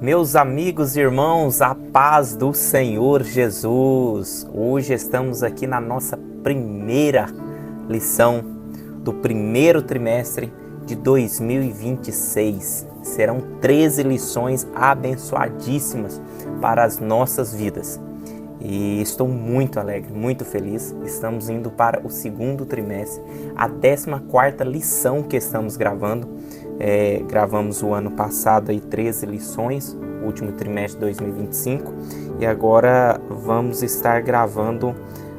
Meus amigos e irmãos, a paz do Senhor Jesus. Hoje estamos aqui na nossa primeira lição do primeiro trimestre de 2026. Serão 13 lições abençoadíssimas para as nossas vidas. E estou muito alegre, muito feliz. Estamos indo para o segundo trimestre, a 14ª lição que estamos gravando. Gravamos o ano passado aí 13 lições, o último trimestre de 2025, e agora vamos estar gravando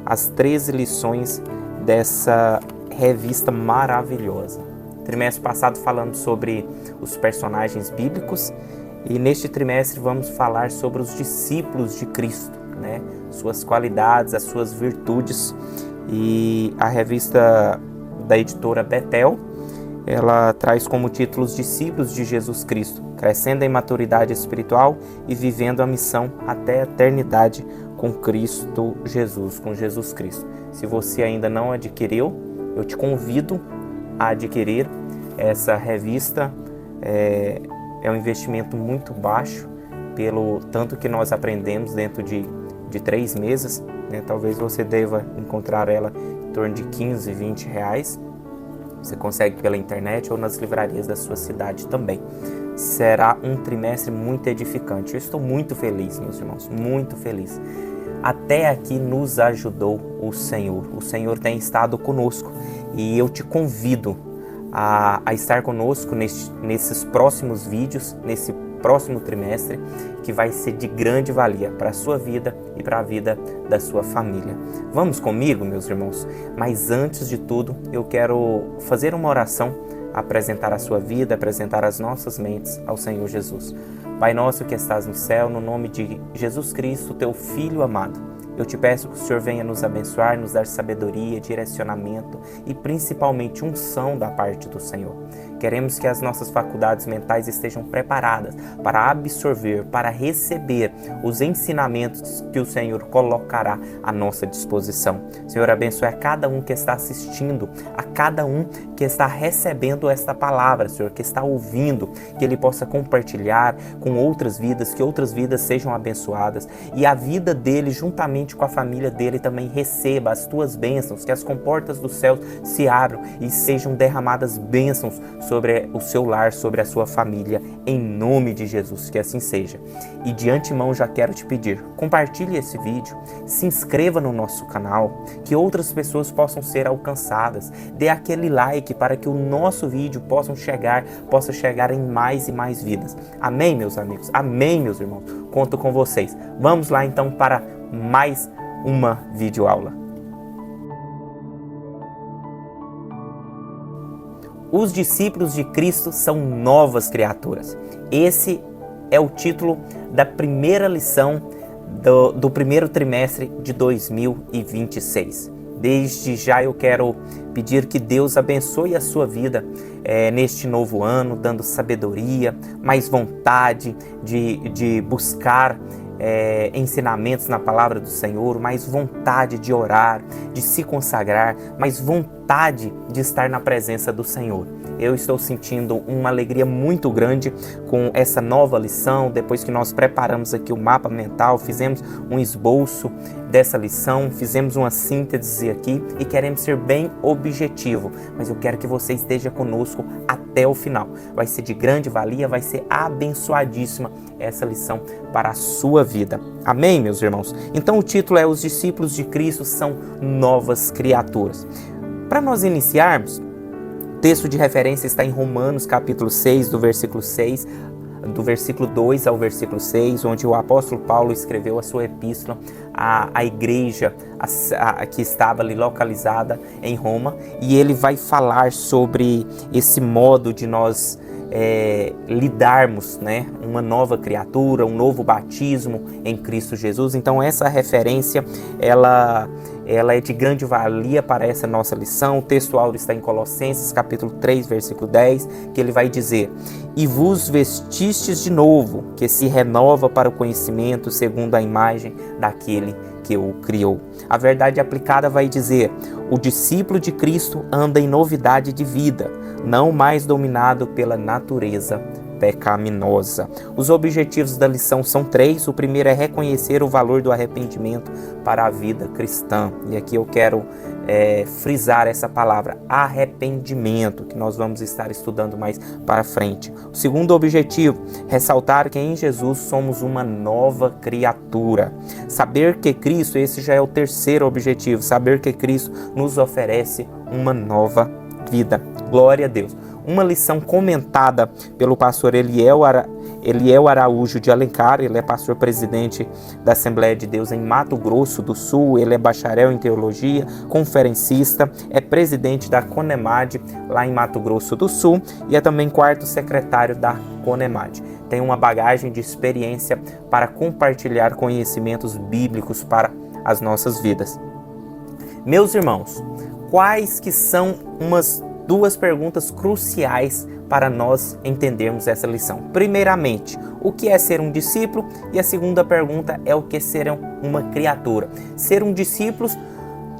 as 13 lições dessa revista maravilhosa. Trimestre passado falamos sobre os personagens bíblicos e neste trimestre vamos falar sobre os discípulos de Cristo, né? Suas qualidades, as suas virtudes. E a revista da editora Betel, ela traz como título os discípulos de Jesus Cristo, crescendo em maturidade espiritual e vivendo a missão até a eternidade com Cristo Jesus, com Jesus Cristo. Se você ainda não adquiriu, eu te convido a adquirir essa revista. É um investimento muito baixo, pelo tanto que nós aprendemos dentro de 3 meses, né? Talvez você deva encontrar ela em torno de 15, 20 reais. Você consegue pela internet ou nas livrarias da sua cidade também. Será um trimestre muito edificante. Eu estou muito feliz, meus irmãos, muito feliz. Até aqui nos ajudou o Senhor. O Senhor tem estado conosco e eu te convido a estar conosco nesses próximos vídeos, nesse próximo trimestre, que vai ser de grande valia para a sua vida e para a vida da sua família. Vamos comigo, meus irmãos? Mas antes de tudo, eu quero fazer uma oração, apresentar a sua vida, apresentar as nossas mentes ao Senhor Jesus. Pai nosso que estás no céu, no nome de Jesus Cristo, teu Filho amado, eu te peço que o Senhor venha nos abençoar, nos dar sabedoria, direcionamento e principalmente unção da parte do Senhor. Queremos que as nossas faculdades mentais estejam preparadas para absorver, para receber os ensinamentos que o Senhor colocará à nossa disposição. Senhor, abençoe a cada um que está assistindo, a cada um que está recebendo esta palavra, Senhor, que está ouvindo, que ele possa compartilhar com outras vidas, que outras vidas sejam abençoadas e a vida dele, juntamente com a família dele, também receba as tuas bênçãos, que as comportas do céu se abram e sejam derramadas bênçãos sobre o seu lar, sobre a sua família, em nome de Jesus, que assim seja. E de antemão já quero te pedir, compartilhe esse vídeo, se inscreva no nosso canal, que outras pessoas possam ser alcançadas, dê aquele like para que o nosso vídeo possa chegar em mais e mais vidas. Amém, meus amigos? Amém, meus irmãos? Conto com vocês. Vamos lá então para mais uma videoaula. Os discípulos de Cristo são novas criaturas. Esse é o título da primeira lição do primeiro trimestre de 2026. Desde já eu quero pedir que Deus abençoe a sua vida neste novo ano, dando sabedoria, mais vontade de buscar ensinamentos na palavra do Senhor, mais vontade de orar, de se consagrar, mais vontade de estar na presença do Senhor. Eu estou sentindo uma alegria muito grande com essa nova lição, depois que nós preparamos aqui o mapa mental, fizemos um esboço dessa lição, fizemos uma síntese aqui e queremos ser bem objetivo, mas eu quero que você esteja conosco até o final. Vai ser de grande valia, vai ser abençoadíssima essa lição para a sua vida. Amém, meus irmãos? Então o título é: Os discípulos de Cristo são novas criaturas. Para nós iniciarmos, o texto de referência está em Romanos capítulo 6, do versículo 2 ao versículo 6, onde o apóstolo Paulo escreveu a sua epístola à igreja que estava ali localizada em Roma, e ele vai falar sobre esse modo de nós lidarmos, né, uma nova criatura, um novo batismo em Cristo Jesus. Então essa referência, ela é de grande valia para essa nossa lição. O texto áureo está em Colossenses capítulo 3, versículo 10, que ele vai dizer: e vos vestistes de novo, que se renova para o conhecimento segundo a imagem daquele que o criou. A verdade aplicada vai dizer: o discípulo de Cristo anda em novidade de vida, não mais dominado pela natureza pecaminosa. Os objetivos da lição são 3. O primeiro é reconhecer o valor do arrependimento para a vida cristã. E aqui eu quero frisar essa palavra, arrependimento, que nós vamos estar estudando mais para frente. O segundo objetivo, ressaltar que em Jesus somos uma nova criatura. Saber que Cristo, esse já é o terceiro objetivo, saber que Cristo nos oferece uma nova vida. Glória a Deus. Uma lição comentada pelo pastor Eliel Araújo de Alencar. Ele é pastor presidente da Assembleia de Deus em Mato Grosso do Sul. Ele é bacharel em teologia, conferencista, é presidente da CONEMAD lá em Mato Grosso do Sul e é também quarto secretário da CONEMAD. Tem uma bagagem de experiência para compartilhar conhecimentos bíblicos para as nossas vidas. Meus irmãos, quais que são duas perguntas cruciais para nós entendermos essa lição? Primeiramente, o que é ser um discípulo? E a segunda pergunta é o que é ser uma criatura. Ser um discípulo,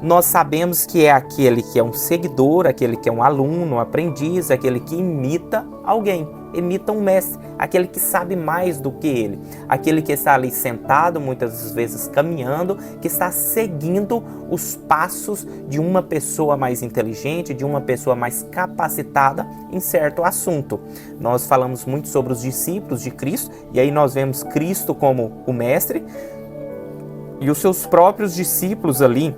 nós sabemos que é aquele que é um seguidor, aquele que é um aluno, um aprendiz, aquele que imita alguém, imita um mestre, aquele que sabe mais do que ele, aquele que está ali sentado, muitas vezes caminhando, que está seguindo os passos de uma pessoa mais inteligente, de uma pessoa mais capacitada em certo assunto. Nós falamos muito sobre os discípulos de Cristo, e aí nós vemos Cristo como o mestre, e os seus próprios discípulos ali,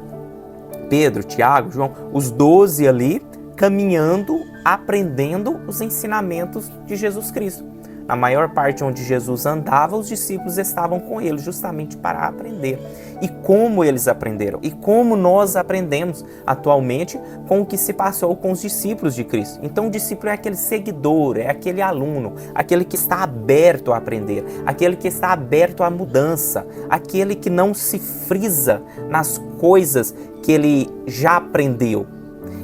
Pedro, Tiago, João, os 12 ali, caminhando, aprendendo os ensinamentos de Jesus Cristo. Na maior parte onde Jesus andava, os discípulos estavam com ele, justamente para aprender. E como eles aprenderam? E como nós aprendemos atualmente com o que se passou com os discípulos de Cristo? Então o discípulo é aquele seguidor, é aquele aluno, aquele que está aberto a aprender, aquele que está aberto à mudança, aquele que não se frisa nas coisas que ele já aprendeu.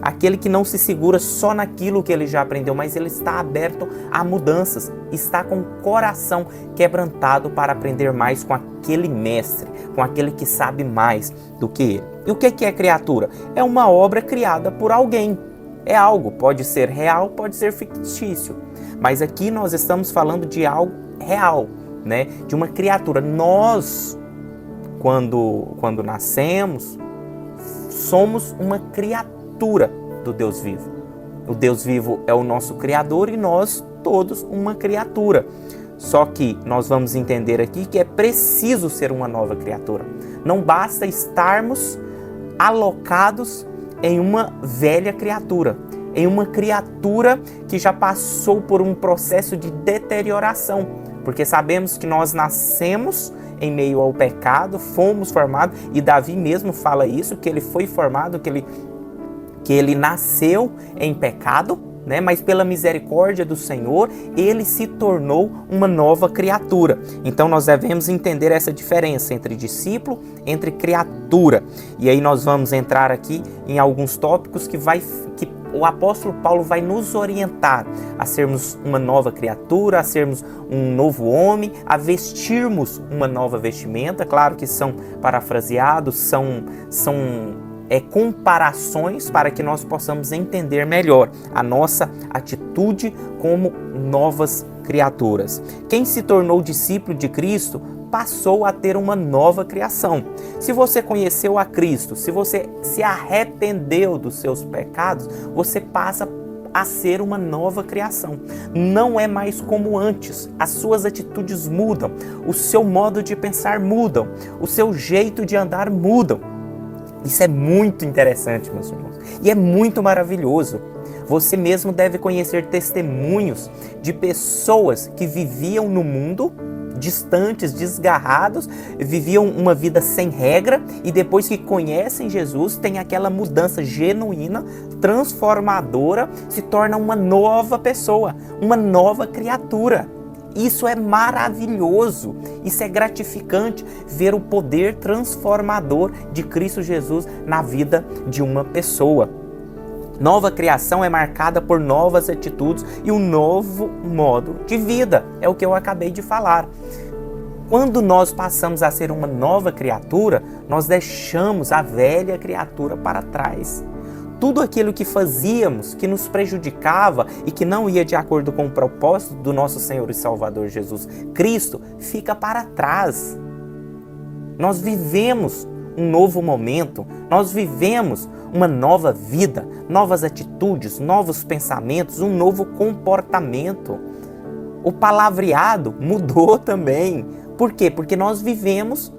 Aquele que não se segura só naquilo que ele já aprendeu, mas ele está aberto a mudanças, está com o coração quebrantado para aprender mais com aquele mestre, com aquele que sabe mais do que ele. E o que é criatura? É uma obra criada por alguém. É algo, pode ser real, pode ser fictício, mas aqui nós estamos falando de algo real, né? De uma criatura. Nós, quando nascemos, somos uma criatura do Deus vivo. O Deus vivo é o nosso Criador e nós todos uma criatura. Só que nós vamos entender aqui que é preciso ser uma nova criatura. Não basta estarmos alocados em uma velha criatura, em uma criatura que já passou por um processo de deterioração, porque sabemos que nós nascemos em meio ao pecado, fomos formados, e Davi mesmo fala isso, que ele foi formado, que ele nasceu em pecado, né? Mas pela misericórdia do Senhor, ele se tornou uma nova criatura. Então nós devemos entender essa diferença entre discípulo, entre criatura. E aí nós vamos entrar aqui em alguns tópicos que o apóstolo Paulo vai nos orientar a sermos uma nova criatura, a sermos um novo homem, a vestirmos uma nova vestimenta. Claro que são parafraseados, são comparações para que nós possamos entender melhor a nossa atitude como novas criaturas. Quem se tornou discípulo de Cristo passou a ter uma nova criação. Se você conheceu a Cristo, se você se arrependeu dos seus pecados, você passa a ser uma nova criação. Não é mais como antes. As suas atitudes mudam, o seu modo de pensar mudam, o seu jeito de andar mudam. Isso é muito interessante, meus irmãos, e é muito maravilhoso. Você mesmo deve conhecer testemunhos de pessoas que viviam no mundo, distantes, desgarrados, viviam uma vida sem regra e depois que conhecem Jesus, tem aquela mudança genuína, transformadora, se torna uma nova pessoa, uma nova criatura. Isso é maravilhoso, isso é gratificante, ver o poder transformador de Cristo Jesus na vida de uma pessoa. Nova criação é marcada por novas atitudes e um novo modo de vida, é o que eu acabei de falar. Quando nós passamos a ser uma nova criatura, nós deixamos a velha criatura para trás. tudo aquilo que fazíamos, que nos prejudicava e que não ia de acordo com o propósito do nosso Senhor e Salvador Jesus Cristo, fica para trás. Nós vivemos um novo momento, nós vivemos uma nova vida, novas atitudes, novos pensamentos, um novo comportamento. O palavreado mudou também. Por quê? Porque nós vivemos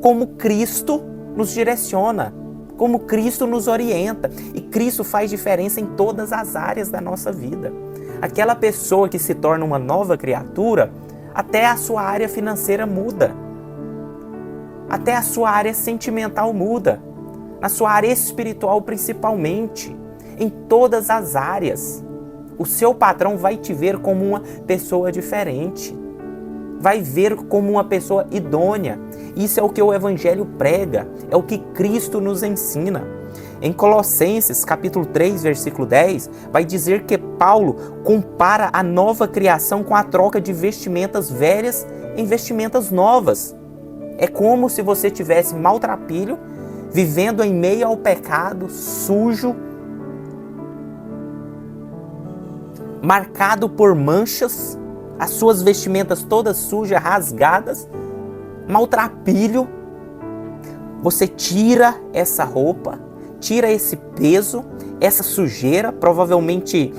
como Cristo nos direciona, como Cristo nos orienta. E Cristo faz diferença em todas as áreas da nossa vida. Aquela pessoa que se torna uma nova criatura, até a sua área financeira muda. Até a sua área sentimental muda. Na sua área espiritual principalmente. Em todas as áreas. O seu patrão vai te ver como uma pessoa diferente. Vai ver como uma pessoa idônea. Isso é o que o Evangelho prega. É o que Cristo nos ensina. Em Colossenses, capítulo 3, versículo 10, vai dizer que Paulo compara a nova criação com a troca de vestimentas velhas em vestimentas novas. É como se você tivesse maltrapilho, vivendo em meio ao pecado, sujo, marcado por manchas, as suas vestimentas todas sujas, rasgadas, maltrapilho. Você tira essa roupa, tira esse peso, essa sujeira, provavelmente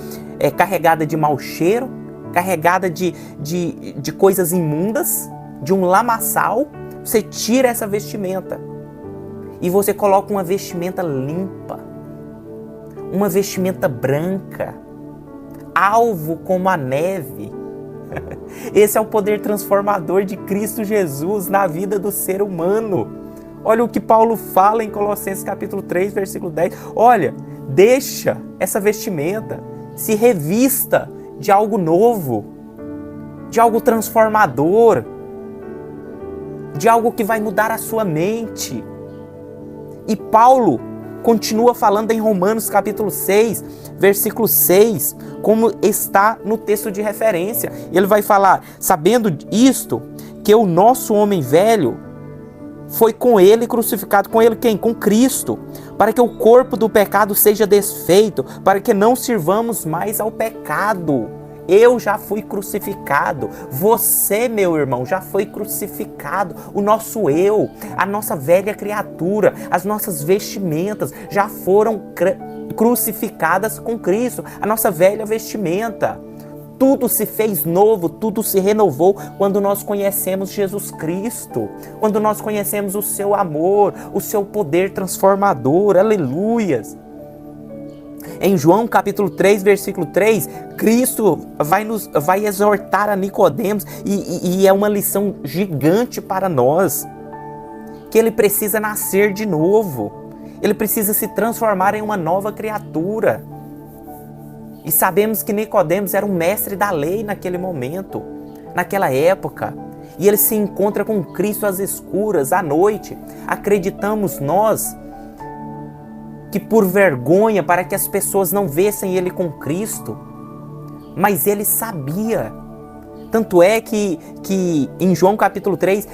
carregada de mau cheiro, carregada de coisas imundas, de um lamaçal. Você tira essa vestimenta e você coloca uma vestimenta limpa, uma vestimenta branca, alvo como a neve. Esse é o poder transformador de Cristo Jesus na vida do ser humano. Olha o que Paulo fala em Colossenses capítulo 3, versículo 10. Olha, deixa essa vestimenta, se revista de algo novo, de algo transformador, de algo que vai mudar a sua mente. E Paulo continua falando em Romanos capítulo 6, versículo 6, como está no texto de referência. Ele vai falar, sabendo isto, que o nosso homem velho foi com ele crucificado. Com ele quem? Com Cristo. Para que o corpo do pecado seja desfeito, para que não sirvamos mais ao pecado. Eu já fui crucificado. Você, meu irmão, já foi crucificado. O nosso eu, a nossa velha criatura, as nossas vestimentas já foram crucificadas com Cristo. A nossa velha vestimenta. Tudo se fez novo, tudo se renovou quando nós conhecemos Jesus Cristo. Quando nós conhecemos o seu amor, o seu poder transformador. Aleluias! Em João capítulo 3, versículo 3, Cristo vai exortar a Nicodemos e é uma lição gigante para nós, que ele precisa nascer de novo, ele precisa se transformar em uma nova criatura. E sabemos que Nicodemos era um mestre da lei naquele momento, naquela época, e ele se encontra com Cristo às escuras, à noite. Acreditamos nós que por vergonha, para que as pessoas não vissem ele com Cristo, mas ele sabia. Tanto é que em João capítulo 3,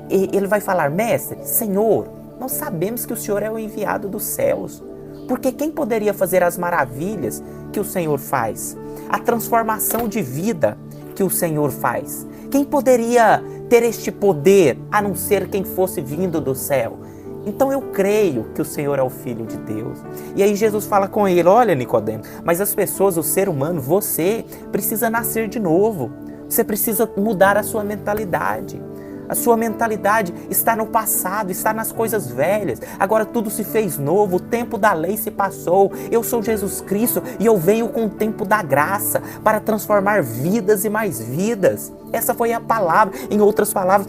ele vai falar, mestre, Senhor, nós sabemos que o Senhor é o enviado dos céus, porque quem poderia fazer as maravilhas que o Senhor faz? A transformação de vida que o Senhor faz? Quem poderia ter este poder, a não ser quem fosse vindo do céu? Então eu creio que o Senhor é o Filho de Deus. E aí Jesus fala com ele, olha Nicodemo, mas as pessoas, o ser humano, você precisa nascer de novo. Você precisa mudar a sua mentalidade. A sua mentalidade está no passado, está nas coisas velhas. Agora tudo se fez novo, o tempo da lei se passou. Eu sou Jesus Cristo e eu venho com o tempo da graça para transformar vidas e mais vidas. Essa foi a palavra. Em outras palavras,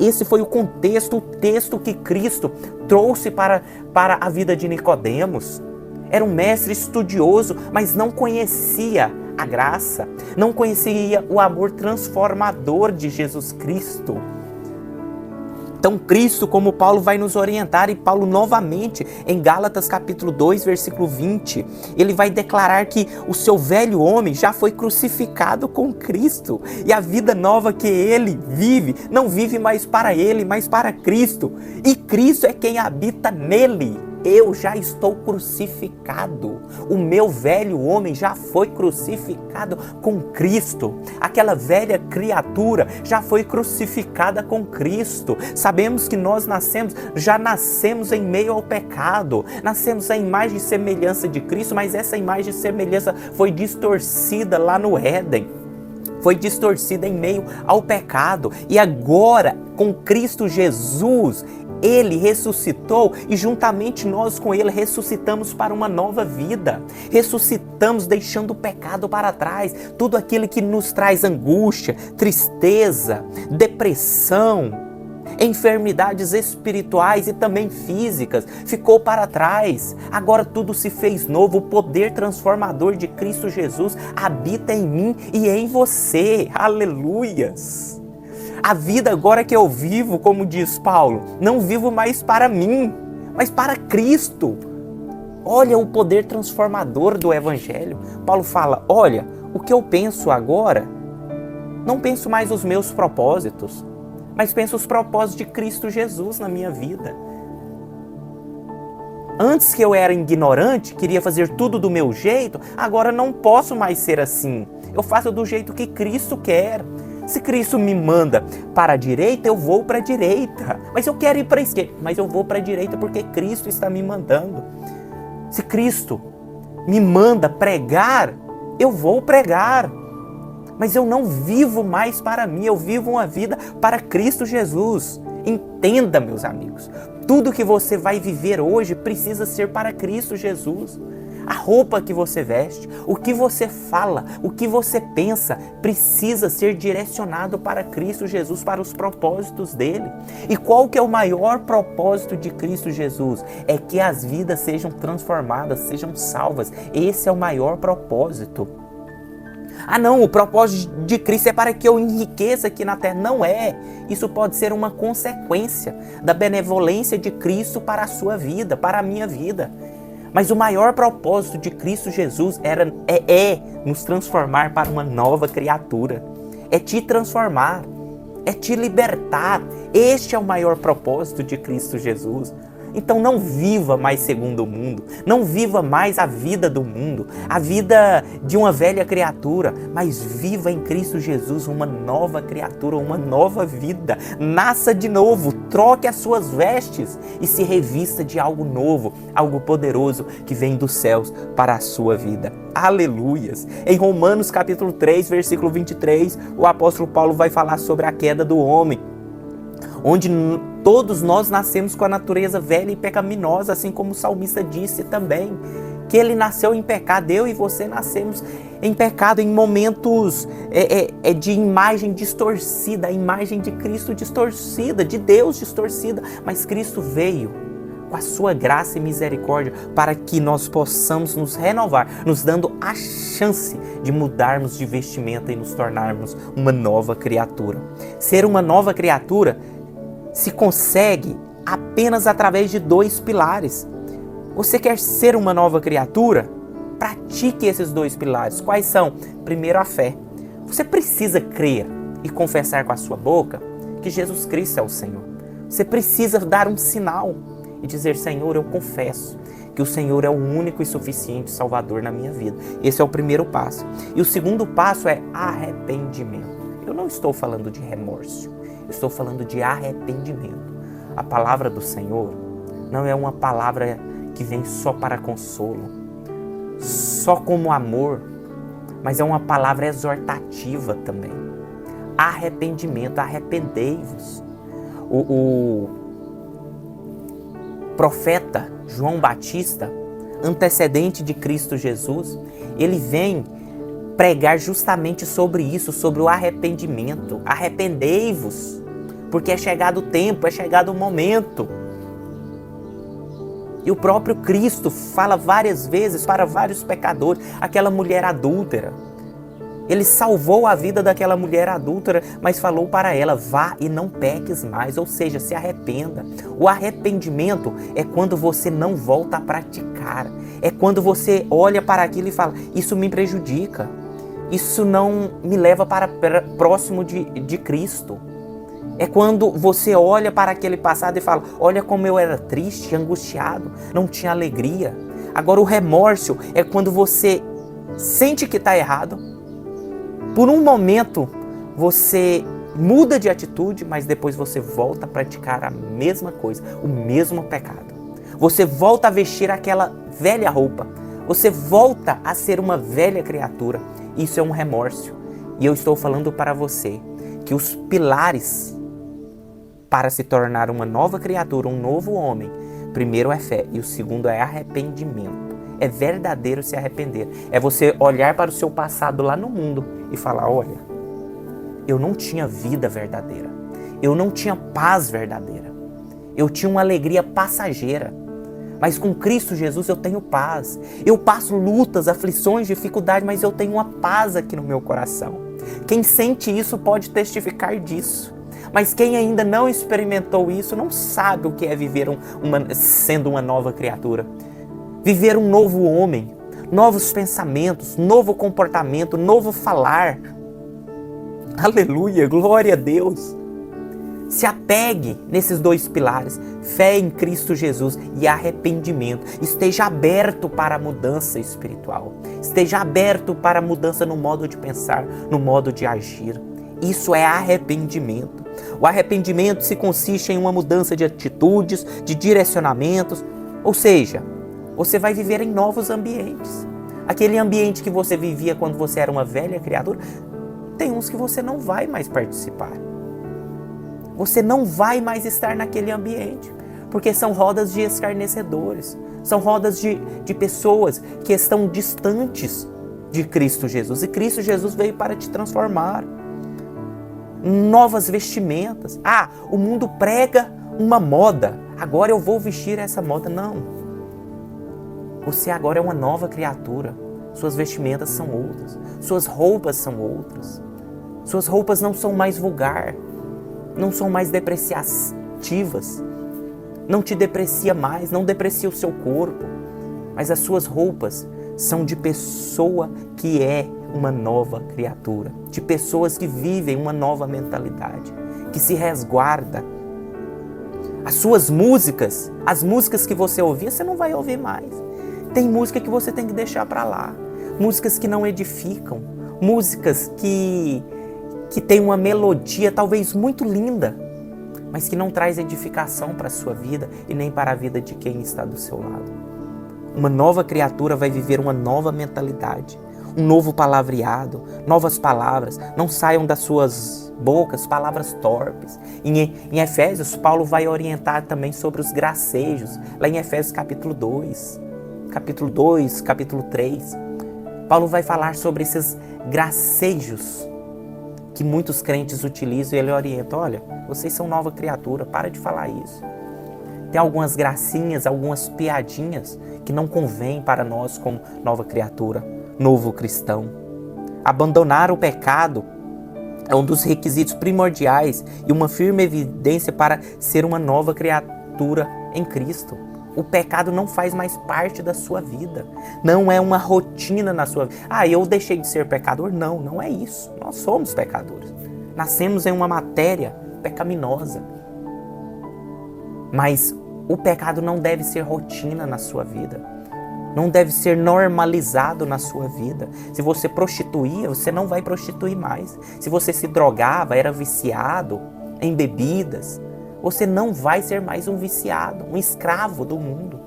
esse foi o contexto, o texto que Cristo trouxe para a vida de Nicodemos. Era um mestre estudioso, mas não conhecia a graça, não conhecia o amor transformador de Jesus Cristo. Então Cristo, como Paulo vai nos orientar, e Paulo novamente em Gálatas capítulo 2, versículo 20, ele vai declarar que o seu velho homem já foi crucificado com Cristo, e a vida nova que ele vive, não vive mais para ele, mas para Cristo, e Cristo é quem habita nele. eu já estou crucificado. O meu velho homem já foi crucificado com Cristo. Aquela velha criatura já foi crucificada com Cristo. Sabemos que nós já nascemos em meio ao pecado. Nascemos à imagem e semelhança de Cristo, mas essa imagem e semelhança foi distorcida lá no Éden. Foi distorcida em meio ao pecado. E agora, com Cristo Jesus, Ele ressuscitou e juntamente nós com Ele ressuscitamos para uma nova vida. Ressuscitamos deixando o pecado para trás. Tudo aquilo que nos traz angústia, tristeza, depressão, enfermidades espirituais e também físicas ficou para trás. Agora tudo se fez novo. O poder transformador de Cristo Jesus habita em mim e em você. Aleluias! A vida agora que eu vivo, como diz Paulo, não vivo mais para mim, mas para Cristo. Olha o poder transformador do Evangelho. Paulo fala, olha, o que eu penso agora, não penso mais os meus propósitos, mas penso os propósitos de Cristo Jesus na minha vida. Antes que eu era ignorante, queria fazer tudo do meu jeito, agora não posso mais ser assim. Eu faço do jeito que Cristo quer. Se Cristo me manda para a direita, eu vou para a direita. Mas eu quero ir para a esquerda, mas eu vou para a direita porque Cristo está me mandando. Se Cristo me manda pregar, eu vou pregar. Mas eu não vivo mais para mim, eu vivo uma vida para Cristo Jesus. Entenda, meus amigos, tudo que você vai viver hoje precisa ser para Cristo Jesus. A roupa que você veste, o que você fala, o que você pensa, precisa ser direcionado para Cristo Jesus, para os propósitos dele. E qual que é o maior propósito de Cristo Jesus? É que as vidas sejam transformadas, sejam salvas. Esse é o maior propósito. Ah não, o propósito de Cristo é para que eu enriqueça aqui na terra. Não é. Isso pode ser uma consequência da benevolência de Cristo para a sua vida, para a minha vida. Mas o maior propósito de Cristo Jesus é nos transformar para uma nova criatura. É te transformar, é te libertar. Este é o maior propósito de Cristo Jesus. Então não viva mais segundo o mundo, não viva mais a vida do mundo, a vida de uma velha criatura, mas viva em Cristo Jesus uma nova criatura, uma nova vida. Nasça de novo, troque as suas vestes e se revista de algo novo, algo poderoso que vem dos céus para a sua vida. Aleluias! Em Romanos capítulo 3, versículo 23, o apóstolo Paulo vai falar sobre a queda do homem, onde todos nós nascemos com a natureza velha e pecaminosa, assim como o salmista disse também, que ele nasceu em pecado, eu e você nascemos em pecado, em momentos de imagem distorcida, a imagem de Cristo distorcida, de Deus distorcida, mas Cristo veio com a sua graça e misericórdia para que nós possamos nos renovar, nos dando a chance de mudarmos de vestimenta e nos tornarmos uma nova criatura. Ser uma nova criatura se consegue apenas através de 2 pilares. Você quer ser uma nova criatura? Pratique esses 2 pilares. Quais são? Primeiro, a fé. Você precisa crer e confessar com a sua boca que Jesus Cristo é o Senhor. Você precisa dar um sinal e dizer, Senhor, eu confesso que o Senhor é o único e suficiente Salvador na minha vida. Esse é o primeiro passo. E o segundo passo é arrependimento. Eu não estou falando de remorso. Eu estou falando de arrependimento. A palavra do Senhor não é uma palavra que vem só para consolo, só como amor, mas é uma palavra exortativa também. Arrependimento, arrependei-vos. O profeta João Batista, antecedente de Cristo Jesus, ele vem pregar justamente sobre isso, sobre o arrependimento. Arrependei-vos, porque é chegado o tempo, é chegado o momento. E o próprio Cristo fala várias vezes para vários pecadores, aquela mulher adúltera. Ele salvou a vida daquela mulher adúltera, mas falou para ela, vá e não peques mais, ou seja, se arrependa. O arrependimento é quando você não volta a praticar. É quando você olha para aquilo e fala, isso me prejudica. Isso não me leva para próximo de Cristo. É quando você olha para aquele passado e fala, olha como eu era triste, angustiado, não tinha alegria. Agora o remorso é quando você sente que está errado. Por um momento você muda de atitude, mas depois você volta a praticar a mesma coisa, o mesmo pecado. Você volta a vestir aquela velha roupa. Você volta a ser uma velha criatura. Isso é um remorso. E eu estou falando para você que os pilares para se tornar uma nova criatura, um novo homem, primeiro é fé e o segundo é arrependimento. É verdadeiro se arrepender. É você olhar para o seu passado lá no mundo e falar, olha, eu não tinha vida verdadeira. Eu não tinha paz verdadeira. Eu tinha uma alegria passageira. Mas com Cristo Jesus eu tenho paz. Eu passo lutas, aflições, dificuldades, mas eu tenho uma paz aqui no meu coração. Quem sente isso pode testificar disso. Mas quem ainda não experimentou isso não sabe o que é viver sendo uma nova criatura. Viver um novo homem, novos pensamentos, novo comportamento, novo falar. Aleluia, glória a Deus. Se apegue nesses dois pilares, fé em Cristo Jesus e arrependimento. Esteja aberto para a mudança espiritual. Esteja aberto para a mudança no modo de pensar, no modo de agir. Isso é arrependimento. O arrependimento se consiste em uma mudança de atitudes, de direcionamentos. Ou seja, você vai viver em novos ambientes. Aquele ambiente que você vivia quando você era uma velha criatura, tem uns que você não vai mais participar. Você não vai mais estar naquele ambiente, porque são rodas de escarnecedores, são rodas de pessoas que estão distantes de Cristo Jesus. E Cristo Jesus veio para te transformar. Novas vestimentas. Ah, o mundo prega uma moda, agora eu vou vestir essa moda. Não. Você agora é uma nova criatura. Suas vestimentas são outras, suas roupas são outras. Suas roupas não são mais vulgar, não são mais depreciativas, não te deprecia mais, não deprecia o seu corpo, mas as suas roupas são de pessoa que é uma nova criatura, de pessoas que vivem uma nova mentalidade, que se resguarda. As suas músicas, as músicas que você ouvia, você não vai ouvir mais. Tem música que você tem que deixar para lá, músicas que não edificam, músicas que tem uma melodia talvez muito linda, mas que não traz edificação para a sua vida e nem para a vida de quem está do seu lado. Uma nova criatura vai viver uma nova mentalidade, um novo palavreado, novas palavras. Não saiam das suas bocas palavras torpes. Em Efésios, Paulo vai orientar também sobre os gracejos, lá em Efésios capítulo 2, capítulo 3. Paulo vai falar sobre esses gracejos que muitos crentes utilizam e ele orienta, olha, vocês são nova criatura, para de falar isso. Tem algumas gracinhas, algumas piadinhas que não convêm para nós como nova criatura, novo cristão. Abandonar o pecado é um dos requisitos primordiais e uma firme evidência para ser uma nova criatura em Cristo. O pecado não faz mais parte da sua vida. Não é uma rotina na sua vida. Ah, eu deixei de ser pecador? Não, não é isso. Nós somos pecadores. Nascemos em uma matéria pecaminosa. Mas o pecado não deve ser rotina na sua vida. Não deve ser normalizado na sua vida. Se você prostituía, você não vai prostituir mais. Se você se drogava, era viciado em bebidas, você não vai ser mais um viciado, um escravo do mundo,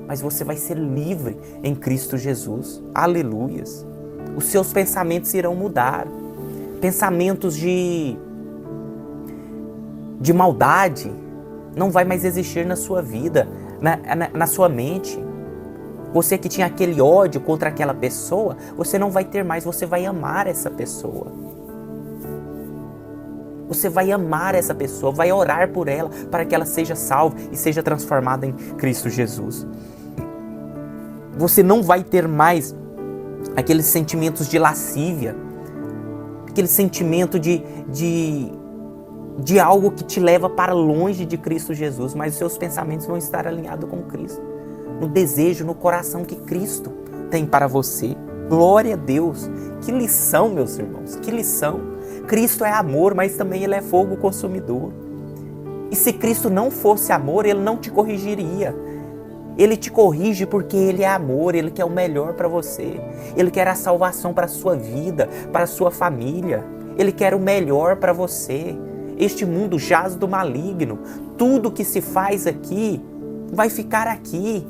mas você vai ser livre em Cristo Jesus. Aleluias! Os seus pensamentos irão mudar. Pensamentos de maldade não vai mais existir na sua vida, na sua mente. Você que tinha aquele ódio contra aquela pessoa, você não vai ter mais, você vai amar essa pessoa. Você vai amar essa pessoa, vai orar por ela para que ela seja salva e seja transformada em Cristo Jesus. Você não vai ter mais aqueles sentimentos de lascívia, aquele sentimento de algo que te leva para longe de Cristo Jesus, mas os seus pensamentos vão estar alinhados com Cristo, no desejo, no coração que Cristo tem para você. Glória a Deus! Que lição, meus irmãos, que lição! Cristo é amor, mas também Ele é fogo consumidor. E se Cristo não fosse amor, Ele não te corrigiria. Ele te corrige porque Ele é amor, Ele quer o melhor para você. Ele quer a salvação para a sua vida, para a sua família. Ele quer o melhor para você. Este mundo jaz do maligno. Tudo que se faz aqui vai ficar aqui.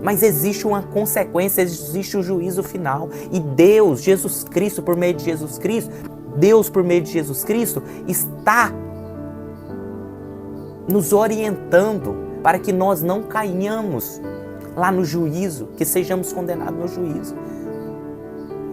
Mas existe uma consequência, existe o juízo final. E Deus, Jesus Cristo, por meio de Jesus Cristo, Deus, por meio de Jesus Cristo, está nos orientando para que nós não caiamos lá no juízo, que sejamos condenados no juízo.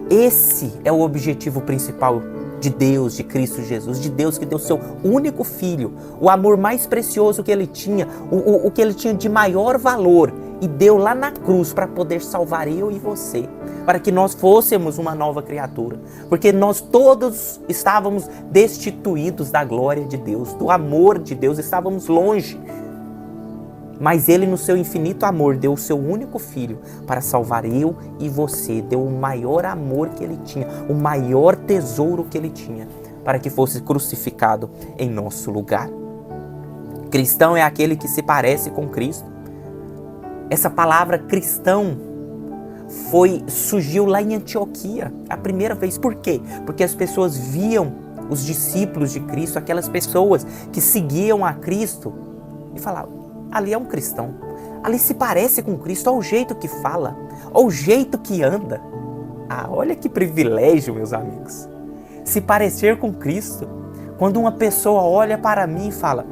Esse é o objetivo principal de Deus, de Cristo Jesus, de Deus que deu seu único Filho, o amor mais precioso que Ele tinha, o que Ele tinha de maior valor, e deu lá na cruz para poder salvar eu e você, para que nós fôssemos uma nova criatura, porque nós todos estávamos destituídos da glória de Deus, do amor de Deus, estávamos longe. Mas Ele, no seu infinito amor, deu o seu único Filho para salvar eu e você. Deu o maior amor que Ele tinha, o maior tesouro que Ele tinha, para que fosse crucificado em nosso lugar. Cristão é aquele que se parece com Cristo. Essa palavra cristão surgiu lá em Antioquia, a primeira vez. Por quê? Porque as pessoas viam os discípulos de Cristo, aquelas pessoas que seguiam a Cristo, e falavam: ali é um cristão, ali se parece com Cristo, olha o jeito que fala, olha o jeito que anda. Ah, olha que privilégio, meus amigos, se parecer com Cristo. Quando uma pessoa olha para mim e fala: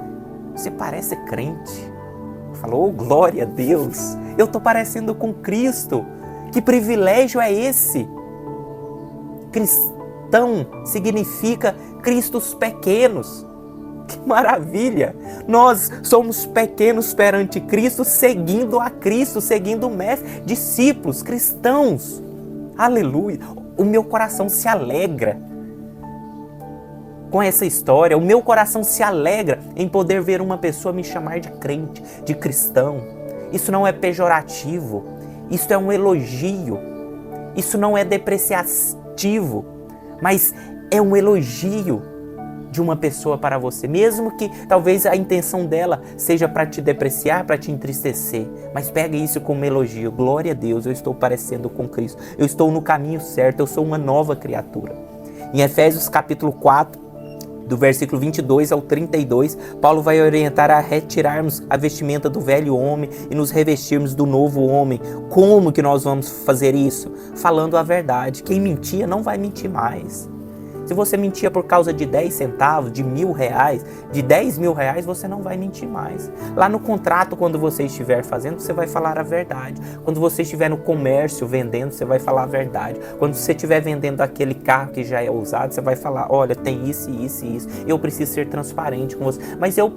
você parece crente. Falou, oh, glória a Deus, eu estou parecendo com Cristo. Que privilégio é esse? Cristão significa Cristos pequenos. Que maravilha! Nós somos pequenos perante Cristo, seguindo a Cristo, seguindo o Mestre, discípulos, cristãos. Aleluia! O meu coração se alegra com essa história. O meu coração se alegra em poder ver uma pessoa me chamar de crente, de cristão. Isso não é pejorativo, isso é um elogio, isso não é depreciativo, mas é um elogio de uma pessoa para você, mesmo que talvez a intenção dela seja para te depreciar, para te entristecer, mas pega isso como elogio. Glória a Deus, eu estou parecendo com Cristo, eu estou no caminho certo, eu sou uma nova criatura. Em Efésios capítulo 4, do versículo 22 ao 32, Paulo vai orientar a retirarmos a vestimenta do velho homem e nos revestirmos do novo homem. Como que nós vamos fazer isso? Falando a verdade. Quem mentia não vai mentir mais. Se você mentia por causa de 10 centavos, de R$1.000, de R$10.000, você não vai mentir mais. Lá no contrato, quando você estiver fazendo, você vai falar a verdade. Quando você estiver no comércio vendendo, você vai falar a verdade. Quando você estiver vendendo aquele carro que já é usado, você vai falar: olha, tem isso, isso e isso. Eu preciso ser transparente com você. Mas eu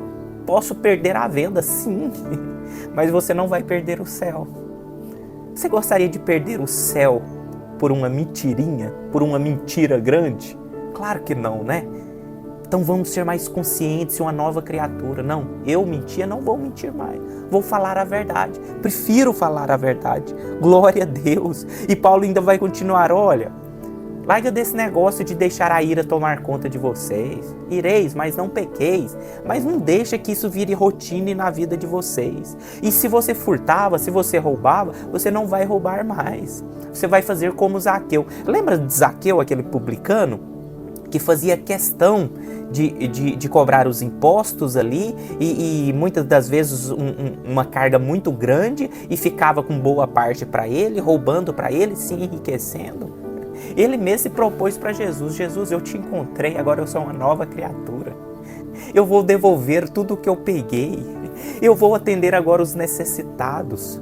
posso perder a venda, sim. Mas você não vai perder o céu. Você gostaria de perder o céu por uma mentirinha? Por uma mentira grande? Claro que não, né? Então vamos ser mais conscientes, uma nova criatura. Não, eu mentia, não vou mentir mais. Vou falar a verdade. Prefiro falar a verdade. Glória a Deus. E Paulo ainda vai continuar: olha, larga desse negócio de deixar a ira tomar conta de vocês. Ireis, mas não pequeis. Mas não deixa que isso vire rotina na vida de vocês. E se você furtava, se você roubava, você não vai roubar mais. Você vai fazer como Zaqueu. Lembra de Zaqueu, aquele publicano que fazia questão de cobrar os impostos ali e muitas das vezes uma carga muito grande, e ficava com boa parte para ele, roubando para ele, se enriquecendo? Ele mesmo se propôs para Jesus: Jesus, eu te encontrei, agora eu sou uma nova criatura. Eu vou devolver tudo o que eu peguei. Eu vou atender agora os necessitados.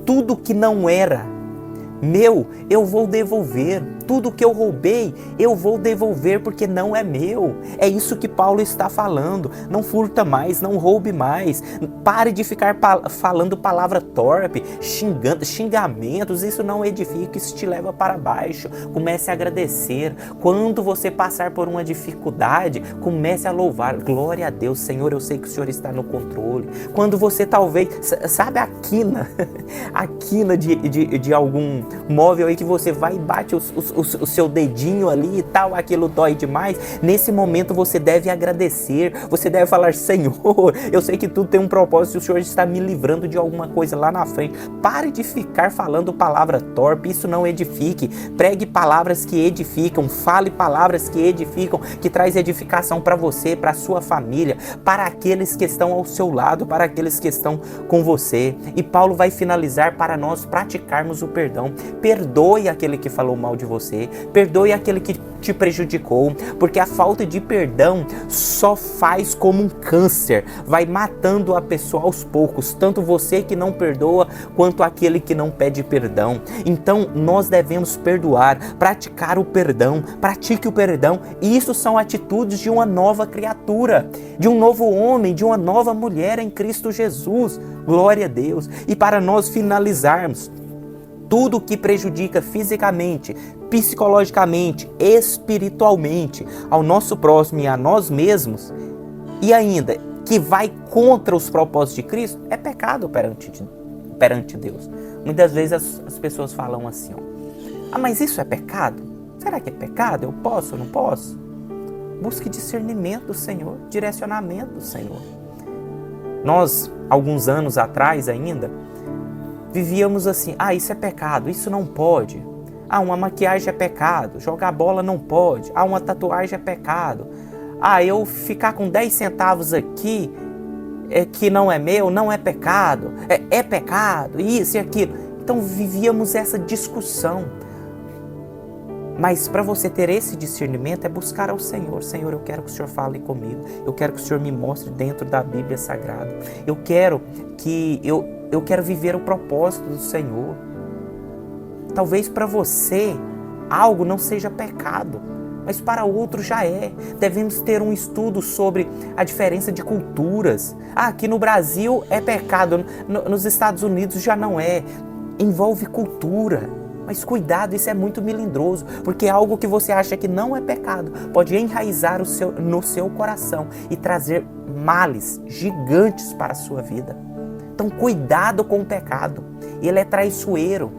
Tudo que não era meu, eu vou devolver. Tudo que eu roubei, eu vou devolver, porque não é meu. É isso que Paulo está falando. Não furta mais, não roube mais. Pare de ficar falando palavra torpe, xingamentos. Isso não edifica, isso te leva para baixo. Comece a agradecer. Quando você passar por uma dificuldade, comece a louvar. Glória a Deus, Senhor, eu sei que o Senhor está no controle. Quando você talvez, sabe a quina, a quina de algum móvel aí, que você vai e bate os o seu dedinho ali e tal, aquilo dói demais. Nesse momento você deve agradecer, você deve falar: Senhor, eu sei que tudo tem um propósito, o Senhor está me livrando de alguma coisa lá na frente. Pare de ficar falando palavra torpe, isso não edifique. Pregue palavras que edificam, fale palavras que edificam, que traz edificação para você, para a sua família, para aqueles que estão ao seu lado, para aqueles que estão com você. E Paulo vai finalizar para nós praticarmos o perdão. Perdoe aquele que falou mal de você, perdoe aquele que te prejudicou, porque a falta de perdão só faz como um câncer, vai matando a pessoa aos poucos, tanto você que não perdoa, quanto aquele que não pede perdão. Então nós devemos perdoar, praticar o perdão, pratique o perdão, e isso são atitudes de uma nova criatura, de um novo homem, de uma nova mulher em Cristo Jesus. Glória a Deus. E para nós finalizarmos, tudo que prejudica fisicamente, psicologicamente, espiritualmente ao nosso próximo e a nós mesmos, e ainda que vai contra os propósitos de Cristo, é pecado perante Deus. Muitas vezes as pessoas falam assim: mas isso é pecado? Será que é pecado? Eu posso ou não posso? Busque discernimento do Senhor, direcionamento do Senhor. Nós, alguns anos atrás ainda, vivíamos assim: isso é pecado, isso não pode. Uma maquiagem é pecado, jogar bola não pode. Uma tatuagem é pecado. Eu ficar com 10 centavos aqui, que não é meu, não é pecado. É pecado, isso e aquilo. Então vivíamos essa discussão. Mas para você ter esse discernimento é buscar ao Senhor. Senhor, eu quero que o Senhor fale comigo. Eu quero que o Senhor me mostre dentro da Bíblia Sagrada. Eu quero viver o propósito do Senhor. Talvez para você algo não seja pecado, mas para outro já é. Devemos ter um estudo sobre a diferença de culturas. Aqui no Brasil é pecado, nos Estados Unidos já não é. Envolve cultura. Mas cuidado, isso é muito melindroso, porque algo que você acha que não é pecado pode enraizar no seu coração e trazer males gigantes para a sua vida. Então cuidado com o pecado, ele é traiçoeiro,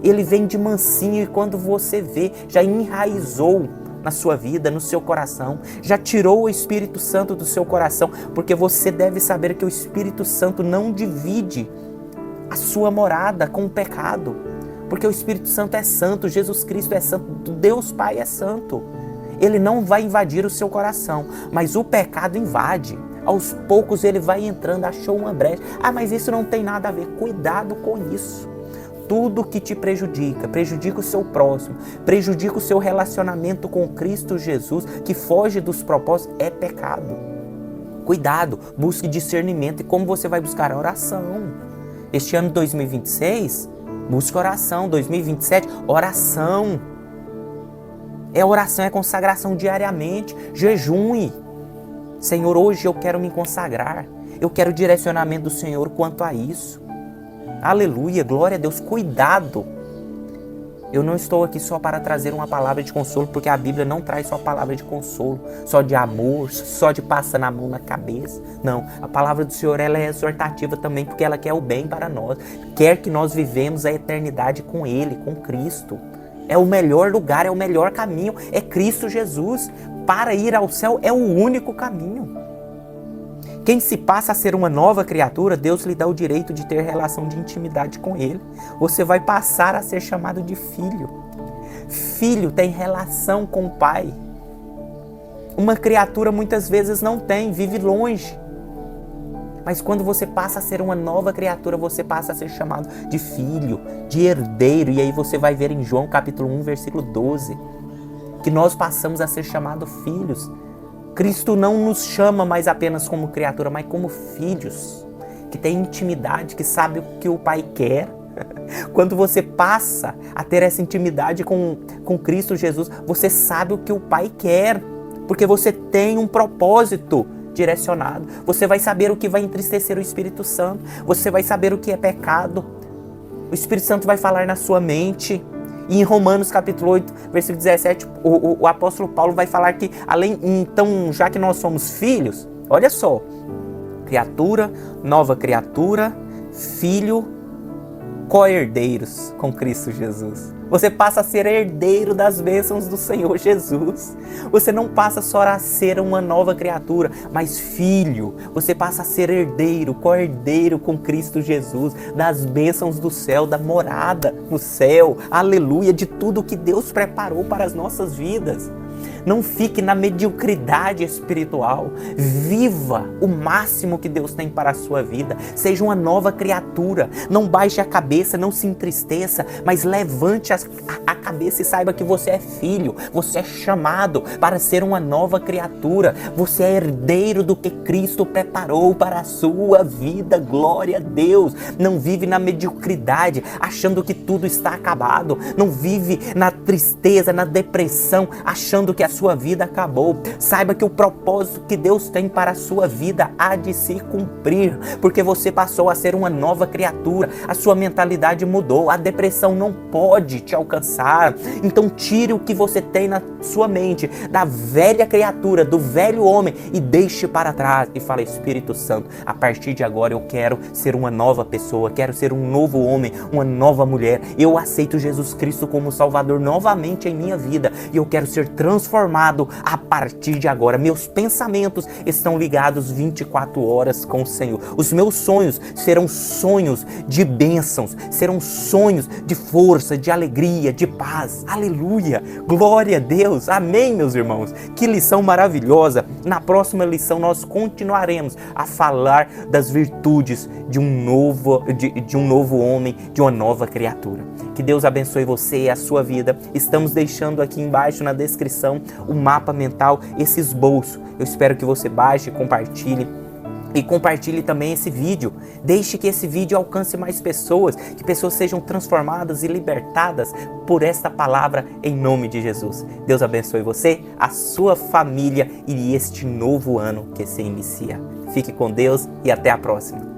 ele vem de mansinho e quando você vê, já enraizou na sua vida, no seu coração, já tirou o Espírito Santo do seu coração, porque você deve saber que o Espírito Santo não divide a sua morada com o pecado. Porque o Espírito Santo é santo, Jesus Cristo é santo, Deus Pai é santo. Ele não vai invadir o seu coração, mas o pecado invade. Aos poucos ele vai entrando, achou uma brecha. Mas isso não tem nada a ver. Cuidado com isso. Tudo que te prejudica o seu próximo, prejudica o seu relacionamento com Cristo Jesus, que foge dos propósitos, é pecado. Cuidado, busque discernimento. E como você vai buscar? A oração. Este ano 2026... busque oração. 2027, oração. Oração, é consagração diariamente. Jejum. Senhor, hoje eu quero me consagrar. Eu quero o direcionamento do Senhor quanto a isso. Aleluia, glória a Deus. Cuidado. Eu não estou aqui só para trazer uma palavra de consolo, porque a Bíblia não traz só palavra de consolo, só de amor, só de passar a mão na cabeça. Não, a palavra do Senhor ela é exortativa também, porque ela quer o bem para nós. Quer que nós vivemos a eternidade com Ele, com Cristo. É o melhor lugar, é o melhor caminho, é Cristo Jesus. Para ir ao céu é o único caminho. Quem se passa a ser uma nova criatura, Deus lhe dá o direito de ter relação de intimidade com Ele. Você vai passar a ser chamado de filho. Filho tem relação com o Pai. Uma criatura muitas vezes não tem, vive longe. Mas quando você passa a ser uma nova criatura, você passa a ser chamado de filho, de herdeiro. E aí você vai ver em João capítulo 1, versículo 12, que nós passamos a ser chamados filhos. Cristo não nos chama mais apenas como criatura, mas como filhos, que tem intimidade, que sabe o que o Pai quer. Quando você passa a ter essa intimidade com Cristo Jesus, você sabe o que o Pai quer, porque você tem um propósito direcionado. Você vai saber o que vai entristecer o Espírito Santo, você vai saber o que é pecado. O Espírito Santo vai falar na sua mente. E em Romanos capítulo 8, versículo 17, o apóstolo Paulo vai falar que, então, já que nós somos filhos, olha só, criatura, nova criatura, filho, co-herdeiros com Cristo Jesus. Você passa a ser herdeiro das bênçãos do Senhor Jesus. Você não passa só a ser uma nova criatura, mas filho. Você passa a ser herdeiro, co-herdeiro com Cristo Jesus, das bênçãos do céu, da morada no céu. Aleluia, de tudo que Deus preparou para as nossas vidas. Não fique na mediocridade espiritual. Viva o máximo que Deus tem para a sua vida. Seja uma nova criatura. Não baixe a cabeça, não se entristeça, mas levante a cabeça e saiba que você é filho. Você é chamado para ser uma nova criatura. Você é herdeiro do que Cristo preparou para a sua vida. Glória a Deus. Não vive na mediocridade, achando que tudo está acabado. Não vive na tristeza, na depressão, achando que a sua vida acabou. Saiba que o propósito que Deus tem para a sua vida há de se cumprir, porque você passou a ser uma nova criatura, a sua mentalidade mudou, a depressão não pode te alcançar. Então tire o que você tem na sua mente, da velha criatura, do velho homem, e deixe para trás e fale: Espírito Santo, a partir de agora eu quero ser uma nova pessoa, quero ser um novo homem, uma nova mulher. Eu aceito Jesus Cristo como Salvador novamente em minha vida e eu quero ser transformado a partir de agora. Meus pensamentos estão ligados 24 horas com o Senhor. Os meus sonhos serão sonhos de bênçãos, serão sonhos de força, de alegria, de paz. Aleluia! Glória a Deus! Amém, meus irmãos! Que lição maravilhosa! Na próxima lição nós continuaremos a falar das virtudes de um novo homem, de uma nova criatura. Que Deus abençoe você e a sua vida. Estamos deixando aqui embaixo na descrição o mapa mental, esse esboço. Eu espero que você baixe, compartilhe. E compartilhe também esse vídeo. Deixe que esse vídeo alcance mais pessoas, que pessoas sejam transformadas e libertadas por esta palavra em nome de Jesus. Deus abençoe você, a sua família e este novo ano que se inicia. Fique com Deus e até a próxima.